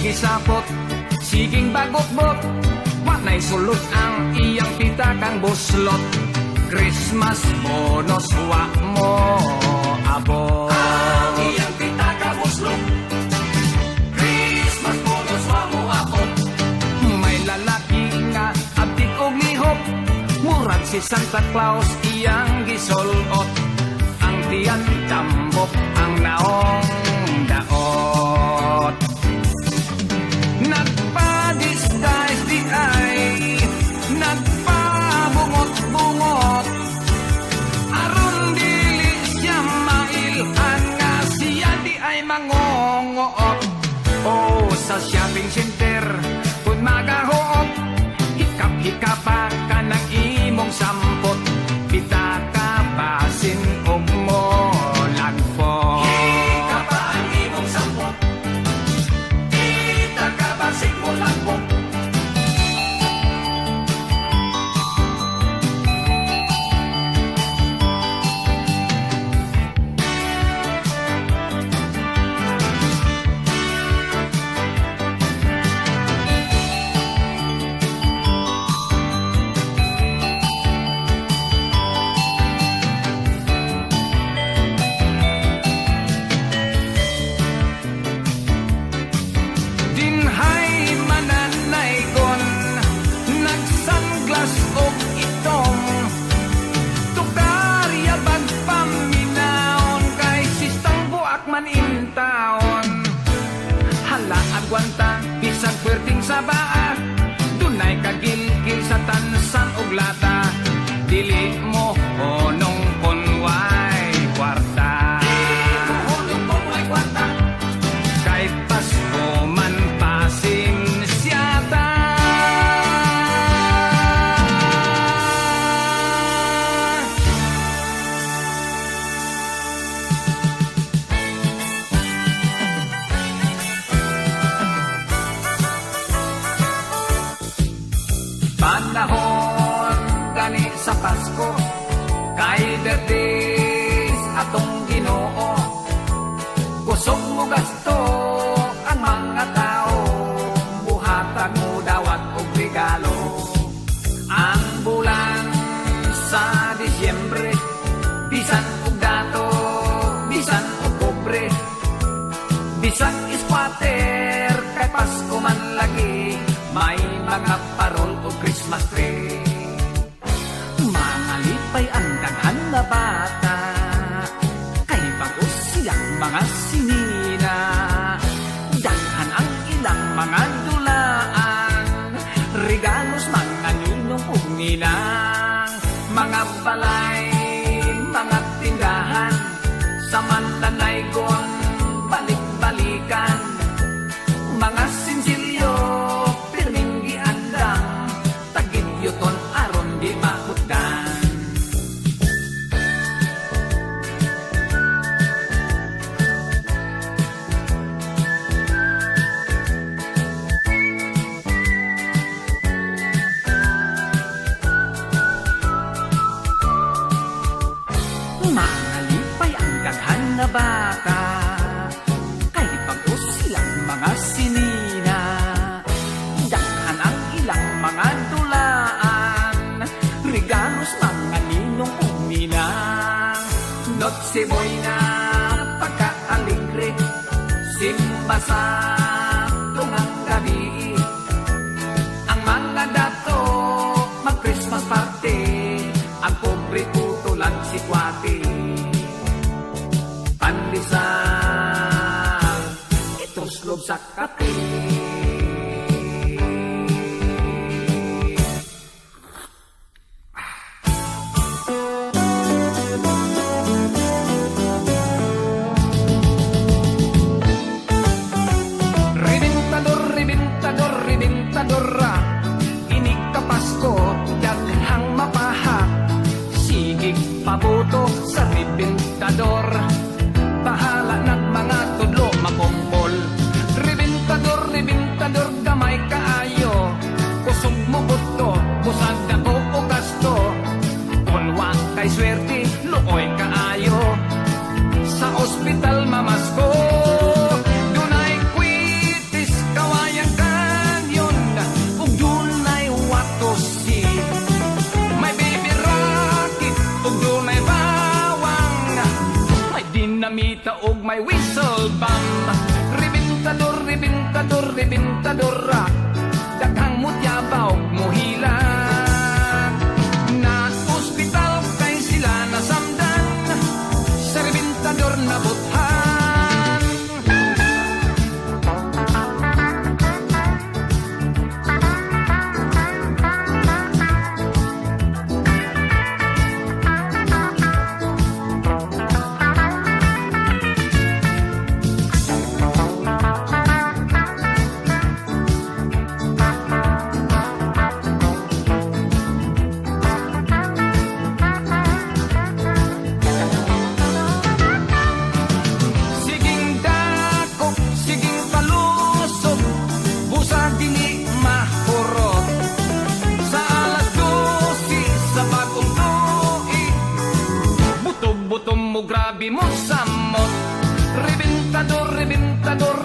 gisapot, siging bagot-bot, wanay sulot ang iyang pitakang buslot. Christmas bonus wa mo abot. Ang iyang pitakang buslot, Christmas bonus wa mo abot. May lalaki nga abdik og lihok, murag si Santa Claus iyang gisulot. Ang tiyan tambok, ang naong daot. Nagpa-disguise di ay, nagpa-bungot-bungot, aron dili siya mailhan nga siya di ay mangongoot. O sa shopping center kung magahoot, hikap-hikapa ka ng imong sampot, pitaka basin og mo lagpo. Hikapa ang imong sampot, pitaka basin mo lagpo. Agwanta, bisag puwerting sa baa, dunay kagilgil sa tansan og lata. Dili mo honong konway kwarta. Dili mo honong konway kwarta, kay Pasko man pasinsyata. Panahon gani sa Pasko, kay Bertis atong Ginoo. Kusog mo gasto ang mga tao, buhatan mo dawat og regalo. Ang bulan sa Disyembre, bisan og dato, bisan og pobre, bisan squatter, kay Pasko man lagi, may mga parol o Christmas tree. Mga lipay ang daghan na bata, kay bago siyang mga sinina. Daghan ang ilang mga dulaan, regalos mga ninong ug ninang. Mga balay, mga tindahan, samantanaygon, balik-balikan. Mga sinsilyo, yuton aron di mahutdan. Mga lipay ang daghan na bata, kay bago silang mga sinina. Daghan ang ilang mga regalos mga ninong ug ninang. Notse Buena, pagka-aligre, simba sa tungang gabi. Ang mga dato, mag-Christmas party, ang pobre tutulan si Kwati. Pandesal, ituslob sa kape. Pabuto sa ribintador, bahala ng mga tudlo makumpol. Ribintador, ribintador, gamay kaayo, kusog mo buto, busag dato o gasto. Kulwa kay swerte, luoy kaayo, sa ospital mamasko. Dunay kwitis kawa rebintador ra, daghang mutyabaw muhilang. Na ospital kay sila nasamdan, sa rebintador na buthan. Grabe mo samot,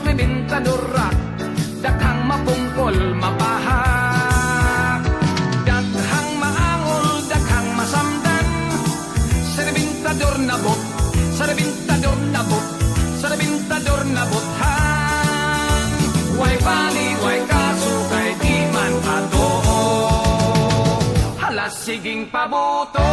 rebintador ra, daghang mapungkol mapahak, daghang maangol, daghang masamdan, sa rebintador na bot, sa rebintador na bot, sa rebintador na bothan. Way bali, way kaso, kay di man patoo, hala siging pabuto.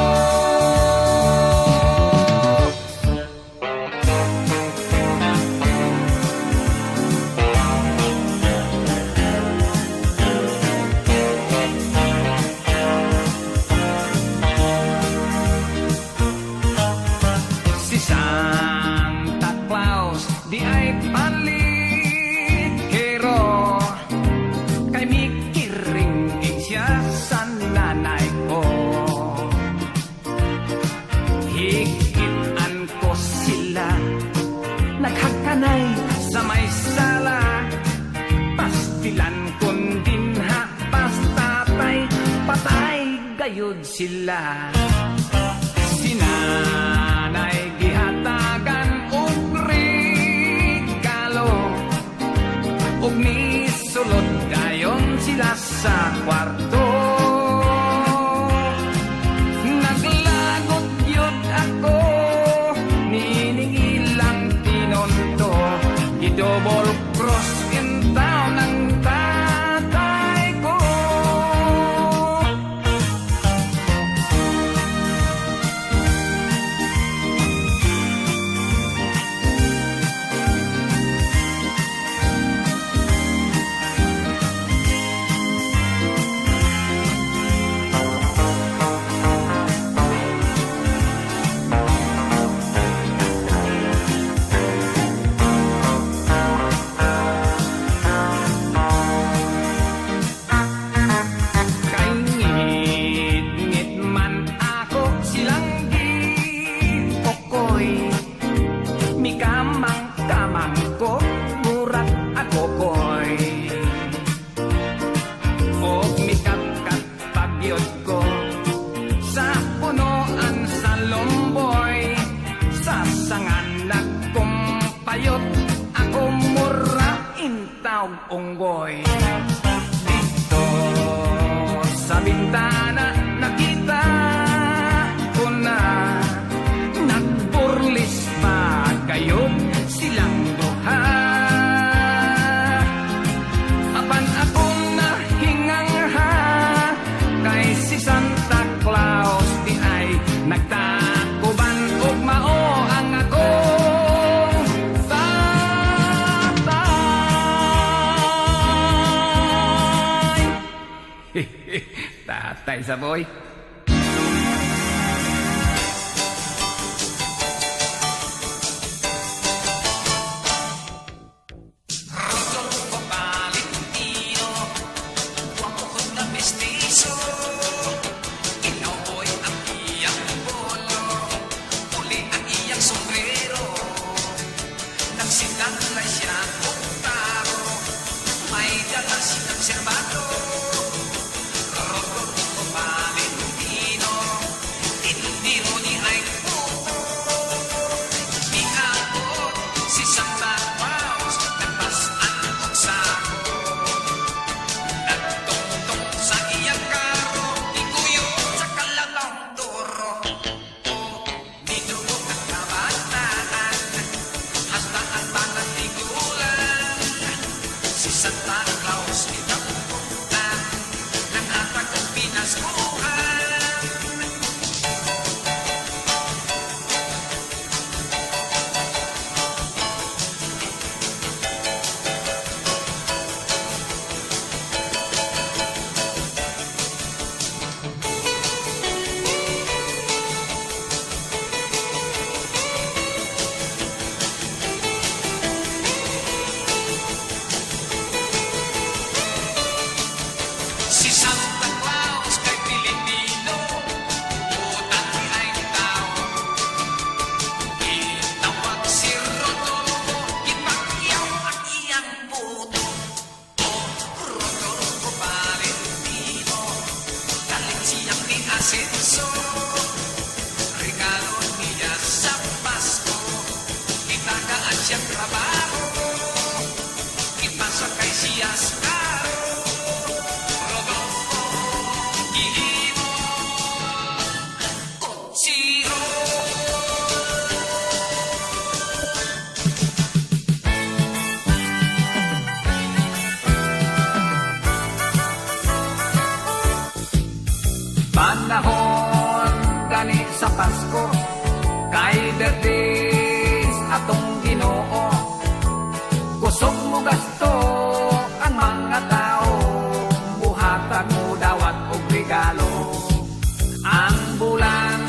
Santa Claus di ay palikero, kay mikiringging siya sa nanay ko. Higitan ko sila, naghakanay sa may sala, pastilan kundin ha, pastatay, patay gayod sila. Sinanay gihatagan og regalo, og nisulod dayon sila sa kwarto. Naglagot yun ako, nining ilang tinonto, i-double cross in town ang tatay ko. Unggoy dito sa bintana, nakita ko na nagburlis pa kayo silang duha. Apan akong nahingang ha, kay si Santa Claus di ay nagtakuban og mao ang ako. Tatay sa boy. Rodolfo Valentino, guwapo ko't na mestizo, inoy ang iyang polo, uli ang iyang sombrero, nagsilang na siya kong taro, may dala silang serbado. Si Santa Claus itapuputan ng atag ng pinaskuhan. Si Santa Claus kay Pilipino, utang ay tao. Itawag si Rodolfo, ipakyaw ang iyang puto. O Rodolfo Valentino, galing siyang ni Asenso. Regalo niya sa Pasko, itagaan siyang trabaho. Ipasakay siya sa karo. Panahon gani sa Pasko, kay Bertis atong Ginoo. Kusog mo gasto ang mga tao, buhatan mo dawat og regalo. Ang bulan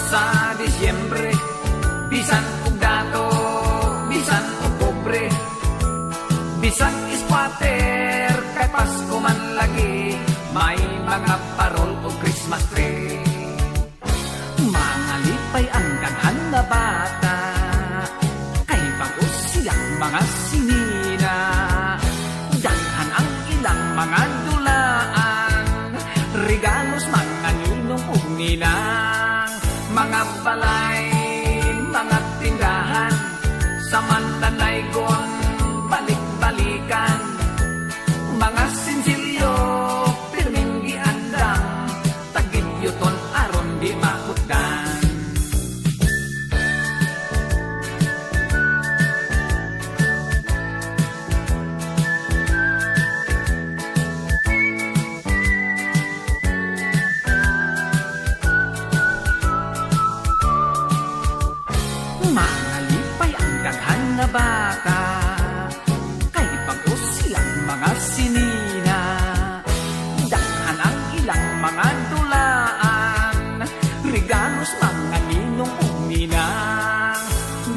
sa Disyembre, bisan og dato, bisan og pobre, bisan ispater, kay Pasko man lagi, may mga parol o Christmas tree. Mga lipay ang daghan na bata, kay bagus silang mga sinina. Daghan ang ilang mga dulaan, regalos mga ninong ug ninang. Mga balay, mga tindahan, sa Mandanaygon, balik-balikan. Mga sinsilyo, yuton aron di makutan. Mga lipay ang daghan na bata, kay bagus silang mga sinina. Daghan ang ilang mga regalos mga ninong ug ninang.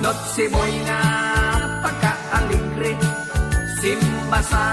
Noche Buena, pagka-alegre, simba sa